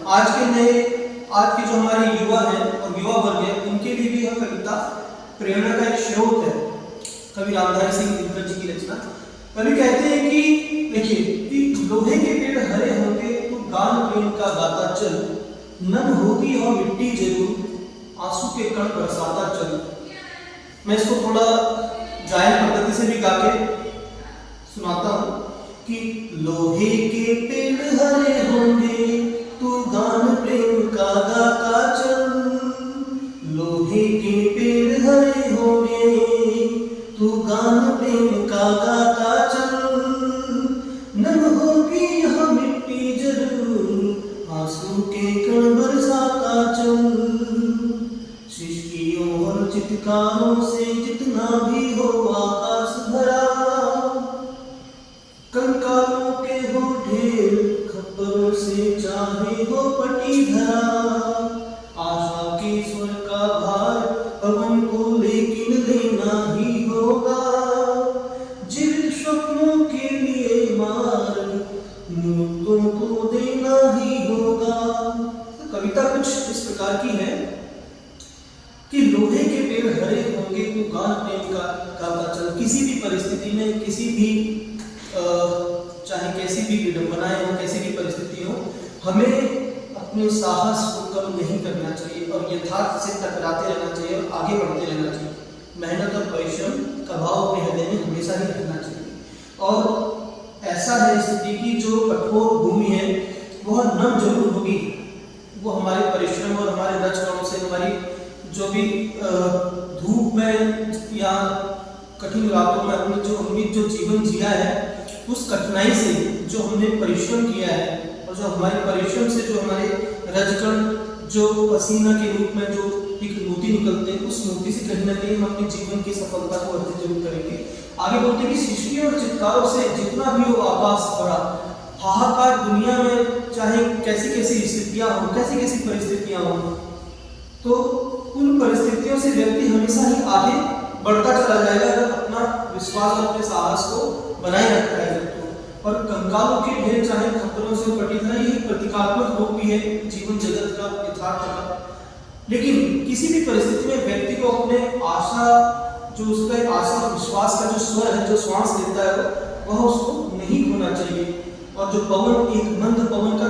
आज के जो हमारे युवा हैं और युवा वर्ग है, उनके लिए भी यह कविता प्रेरणा का एक स्रोत है। कवि रामधारी सिंह दिनकर जी की रचना। कवि कहते हैं कि देखिए कि लोहे के पेड़ हरे होंगे तो गान प्रेम का गाता चल, नम होगी और मिट्टी जरूर आंसू के कण बरसाता चल। मैं इसको थोड़ा जायन पद्धति से भी गा के सुनाता हूँ कि लोहे के पेड़ हरे होंगे तू गान प्रेम का गाता चल, लोहे के पेड़ हरे होंगे तू गान प्रेम का गाता चल, नम होगी यह मिट्टी जरूर आंसू के कण बरसाता चल। सृष्टियों और चित्कारों से जितना भी हो आकाश भरा, कंकालों के हो ढेर खप्परों से चाहे हो पटी धरा, आशा के स्वर का भार पवन को लेकिन लेना ही होगा, जीवित स्वप्नों के लिए मार्ग मुर्दों को देना ही होगा। तो कविता कुछ इस प्रकार की है कि लोहे के पेड़ हरे होंगे तो गान प्रेम का गाता चल। किसी भी परिस्थिति में, किसी भी चाहे कैसी भी विडंबनाएं हो, कैसी भी परिस्थिति हो, हमें अपने साहस को कम नहीं करना चाहिए और यथार्थ से टकराते रहना चाहिए और आगे बढ़ते रहना चाहिए। मेहनत और परिश्रम का भाव अपने हृदय में हमेशा ही रखना चाहिए। और ऐसा है स्थिति की जो कठोर भूमि है वह नम जरूर होगी, वो हमारे परिश्रम और हमारे रचनाओं से, हमारी जो भी धूप में या कठिन रातों में हमने जो जीवन जिया है, उस कठिनाई से जो हमने परिश्रम किया है और जो हमारे परिश्रम से जो हमारे रजकण जो पसीना के रूप में जो एक मोती निकलते हैं, उस मोती से कहीं ना कहीं हम अपने जीवन की सफलता को अर्जित जरूर करेंगे। आगे बोलते हैं कि सृष्टि और चित्कारों से जितना भी हो आकाश भरा, हाहाकार दुनिया में चाहे कैसी कैसी स्थितियां हो, कैसी कैसी परिस्थितियां हो, तो उन परिस्थितियों से व्यक्ति हमेशा ही आगे बढ़ता चला जाएगा अगर अपना विश्वास और अपने साहस को बनाए रखता है। और कंकालों के ढेर चाहे खतरों से पटी था, ये प्रतीकात्मक रूप भी है जीवन जगत का, यथार्थ का। लेकिन किसी भी परिस्थिति में व्यक्ति को अपने आशा, जो उसका आशा और विश्वास का जो स्वर है, जो श्वास लेता है, वह उसको नहीं खोना चाहिए। और जो पवन, एक मंद पवन का